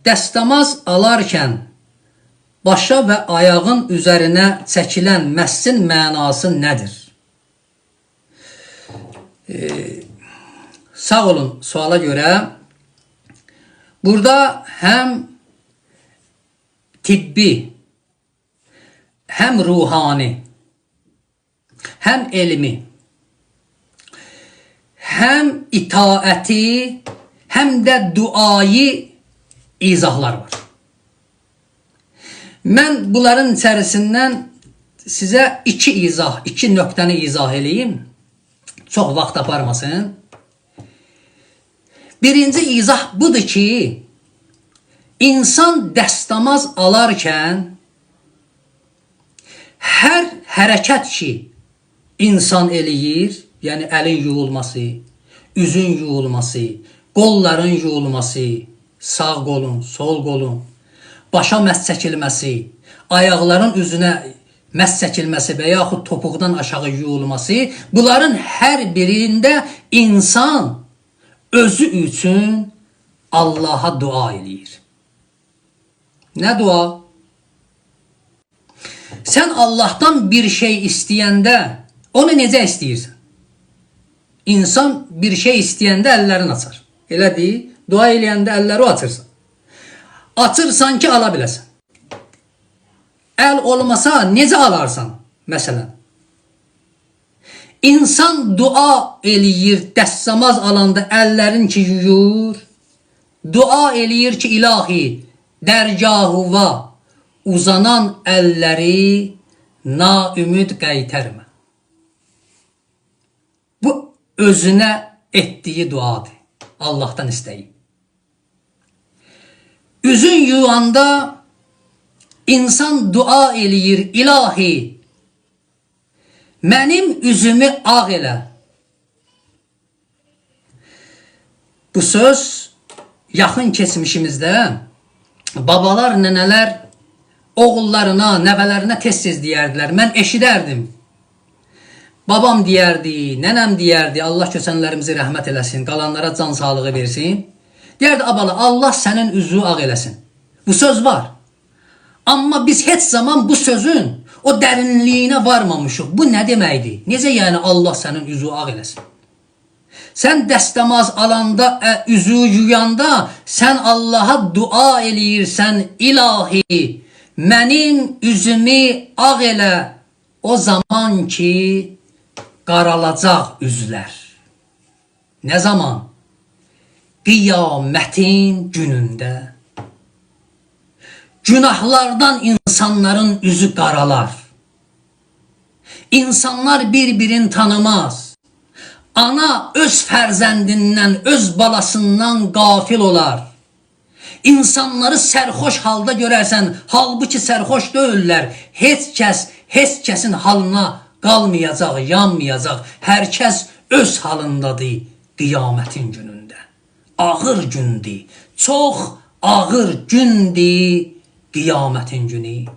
dəstəmaz alarkən başa və ayağın üzərinə çəkilən məssin mənası nədir? Sağ olun suala görə. Burada həm tibbi, həm ruhani, həm elmi, həm itaəti, həm də duayı izahlar var. Mən bunların içərisindən sizə iki nöqtəni izah edeyim. Çox vaxt aparmasın. Birinci izah budur ki, insan dəstəmaz alarkən hər hərəkət ki insan eləyir, yəni əlin yuyulması, üzün yuyulması, qolların yuyulması, sağ qolun, sol qolun, başa məs çəkilməsi, ayaqların üzünə məs çəkilməsi və yaxud topuqdan aşağı yuyulması, bunların hər birində insan özü üçün Allaha dua eləyir. Nə dua? Sən Allahdan bir şey istəyəndə onu necə istəyirsən? İnsan bir şey istəyəndə əllərini açar. Elədir, dua eləyəndə əlləri açırsan. Açırsan ki, ala biləsən. Əl olmasa necə alarsan? Məsələn, İnsan dua eləyir, dəstəmaz alanda əllərin ki yuyur, dua eləyir ki, ilahi, dərgahıva uzanan əlləri naümid qaytarma. Bu özünə etdiyi duadır, Allahdan istəyir. Üzün yuyanda insan dua eləyir, ilahi, mənim üzümü ağ elə. Bu söz yaxın keçmişimizdə babalar, nənələr oğullarına, nəvələrinə tez-tez deyərdilər. Mən eşidərdim. Babam deyərdi, nənəm deyərdi, Allah köçənlərimizi rəhmət eləsin, qalanlara can sağlığı versin. Deyərdi, abala, Allah sənin üzünü ağ eləsin. Bu söz var. Amma biz heç zaman bu sözün o dərinliyinə varmamışıq. Bu nə deməkdir? Necə yəni Allah sənin üzü ağ eləsin? Sən dəstəmaz alanda, üzü yuyanda sən Allaha dua eləyirsən, ilahi, mənim üzümü ağ elə, o zaman ki qaralacaq üzlər. Nə zaman? Qiyamətin günündə. Günahlardan insanların üzü qaralar. İnsanlar bir-birini tanımaz. Ana öz fərzəndindən, öz balasından qafil olar. İnsanları sərxoş halda görərsən, halbuki sərxoş deyirlər. Heç kəsin halına qalmayacaq, yanmayacaq. Hər kəs öz halındadır qiyamətin günündə. Ağır gündür, çox ağır gündür qiyamətin günü.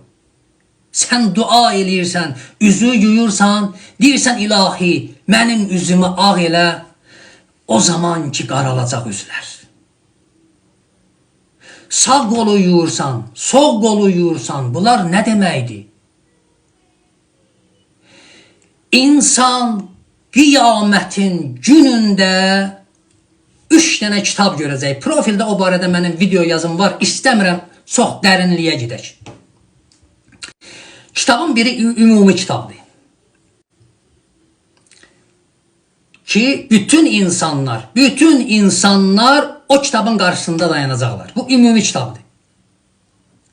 Sən dua eləyirsən, üzü yuyursan, deyirsən ilahi, mənim üzümü ağ elə, o zaman ki qaralacaq üzlər. Sağ qolu yuyursan, sol qolu yuyursan, bunlar nə deməkdir? İnsan qiyamətin günündə 3 dənə kitab görəcək. Profildə o barədə mənim video yazım var. İstəmirəm çox dərinliyə gedək. Kitabın biri ümumi kitabdır. Ki bütün insanlar o kitabın qarşısında dayanacaqlar. Bu ümumi kitabdır.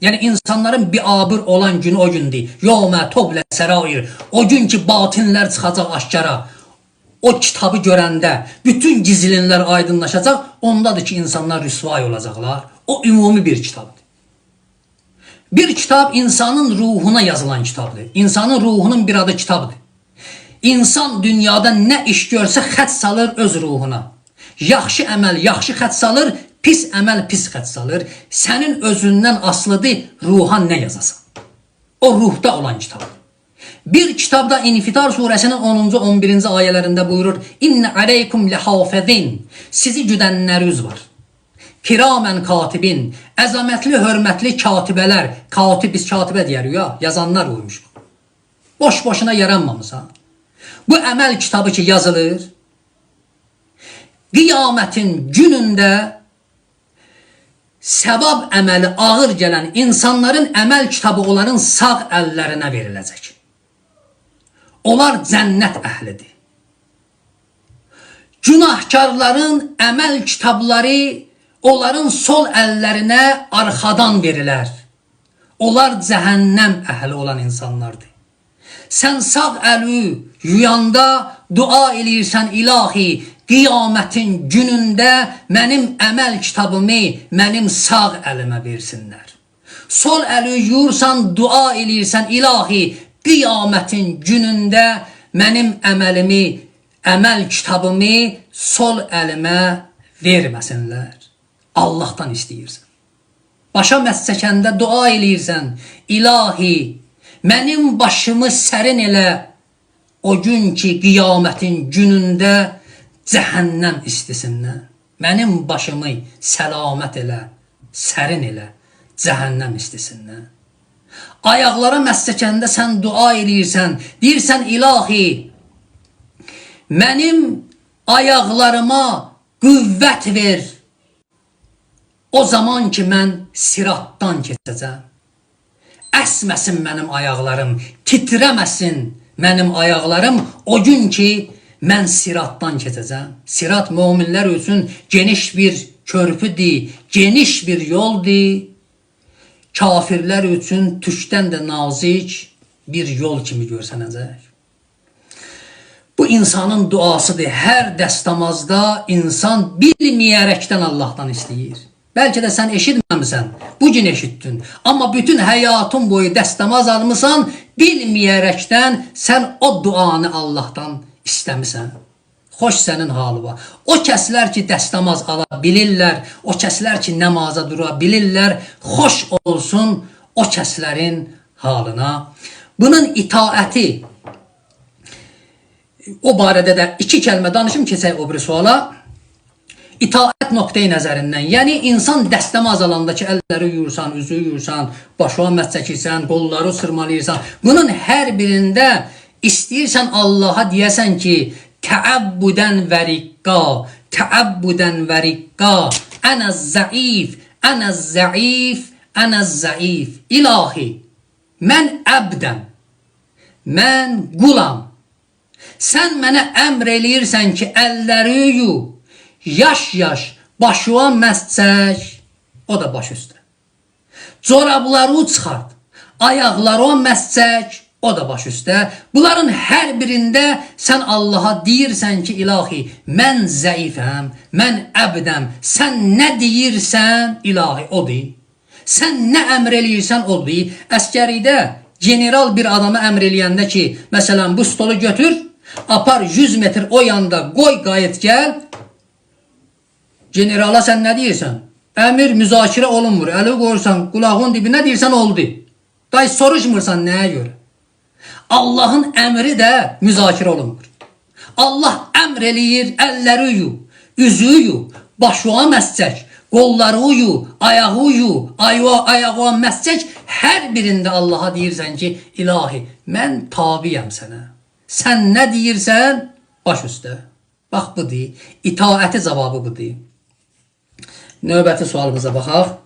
Yəni insanların biabır olan günü o gündür. Yawmə tublə sərair. O gün ki batinlər çıxacaq aşkara. O kitabı görəndə bütün gizlinlər aydınlaşacaq. Ondadır ki insanlar rüsvay olacaqlar. O ümumi bir kitabdır. Bir kitab insanın ruhuna yazılan kitabdır. İnsanın ruhunun bir adı kitabdır. İnsan dünyada nə iş görsə xət salır öz ruhuna. Yaxşı əməl yaxşı xət salır, pis əməl pis xət salır. Sənin özündən asılıdır ruha nə yazasan. O ruhda olan kitabdır. Bir kitabda İnfitar surəsinin 10-cu 11-ci ayələrində buyurur: İnne aleykum lehafezin. Sizi güdənləriniz var. Kiramən katibin, əzəmətli, hörmətli katibələr, katib biz katibə deyərik ya, yazanlar uymuş. Boş-boşuna yaranmamısan. Bu əməl kitabı ki yazılır, qiyamətin günündə səvab əməli ağır gələn insanların əməl kitabı onların sağ əllərinə veriləcək. Onlar cənnət əhlidir. Günahkarların əməl kitabları onların sol əllərinə arxadan verilər. Onlar cəhənnəm əhli olan insanlardır. Sən sağ əli yuyanda dua eləyirsən ilahi, qiyamətin günündə mənim əməl kitabımı mənim sağ əlimə versinlər. Sol əli yuyursan dua eləyirsən ilahi, qiyamətin günündə mənim əməlimi, əməl kitabımı sol əlimə verməsinlər. Allahdan istəyirsən. Başa məs çəkəndə dua eləyirsən, ilahi, mənim başımı sərin elə, o gün ki qiyamətin günündə cəhənnəm istisindən. Mənim başımı səlamət elə, sərin elə, cəhənnəm istisindən. Ayaqlara məs çəkəndə sən dua eləyirsən, deyirsən ilahi, mənim ayaqlarıma qüvvət ver. O zaman ki mən siratdan keçəcəm. Əsməsin mənim ayaqlarım, titrəməsin mənim ayaqlarım o gün ki mən siratdan keçəcəm. Sirat möminlər üçün geniş bir körpüdür, geniş bir yoldur. Kafirlər üçün tükdən də nazik bir yol kimi görsənəcək. Bu insanın duasıdır. Hər dəstəmazda insan bilməyərəkdən Allahdan istəyir. Bəlkə də sən eşitməmisən, bugün eşitdin. Amma bütün həyatın boyu dəstəmaz almısan, bilməyərəkdən sən o duanı Allahdan istəmisən. Xoş sənin halı var. O kəslər ki dəstəmaz ala bilirlər, o kəslər ki nəmaza dura bilirlər, xoş olsun o kəslərin halına. Bunun itaəti, o barədə də iki kəlmə danışım, keçək o bir suala. İtaət nöqteyi nəzərindən, yəni insan dəstəmaz alanda ki, əlləri yuyursan, üzü yuyursan, başına məs çəkirsən, qolları sırmalayırsan, bunun hər birində istəyirsən Allaha deyəsən ki, təəbbudən və riqqa, təəbbudən və riqqa, ənəz zəif, ənəz zəif, ənəz zəif. İlahi, mən əbdəm, mən qulam. Sən mənə əmr eləyirsən ki, əlləri yuy, yaş-yaş başına məs çək, o da baş üstə. Corabları çıxart, ayaqları məs çək, o da baş üstə. Bunların hər birində sən Allaha deyirsən ki, ilahi, mən zəifəm, mən əbdəm, sən nə deyirsən, ilahi, odur. Sən nə əmr eləyirsən, odur. Əskərikdə general bir adama əmr eləyəndə ki, məsələn, bu stolu götür, apar 100 metr o yanda, qoy qayıt gəl, generala sən nə deyirsən? Əmir müzakirə olunmur. Əli qoyursan, qulağın dibinə deyirsən, oldu. Day soruşmursan nəyə görə? Allahın əmri də müzakirə olunmur. Allah əmr eləyir, əlləri yuy, üzü yuy, başına məs çək, qolları yuy, ayağı yuy, ayağa məs çək. Hər birində Allaha deyirsən ki, ilahi, mən tabiyəm sənə. Sən nə deyirsən? Baş üstə. Bax, budur. İtaəti cavabı budur. Növbəti sualımıza baxaq.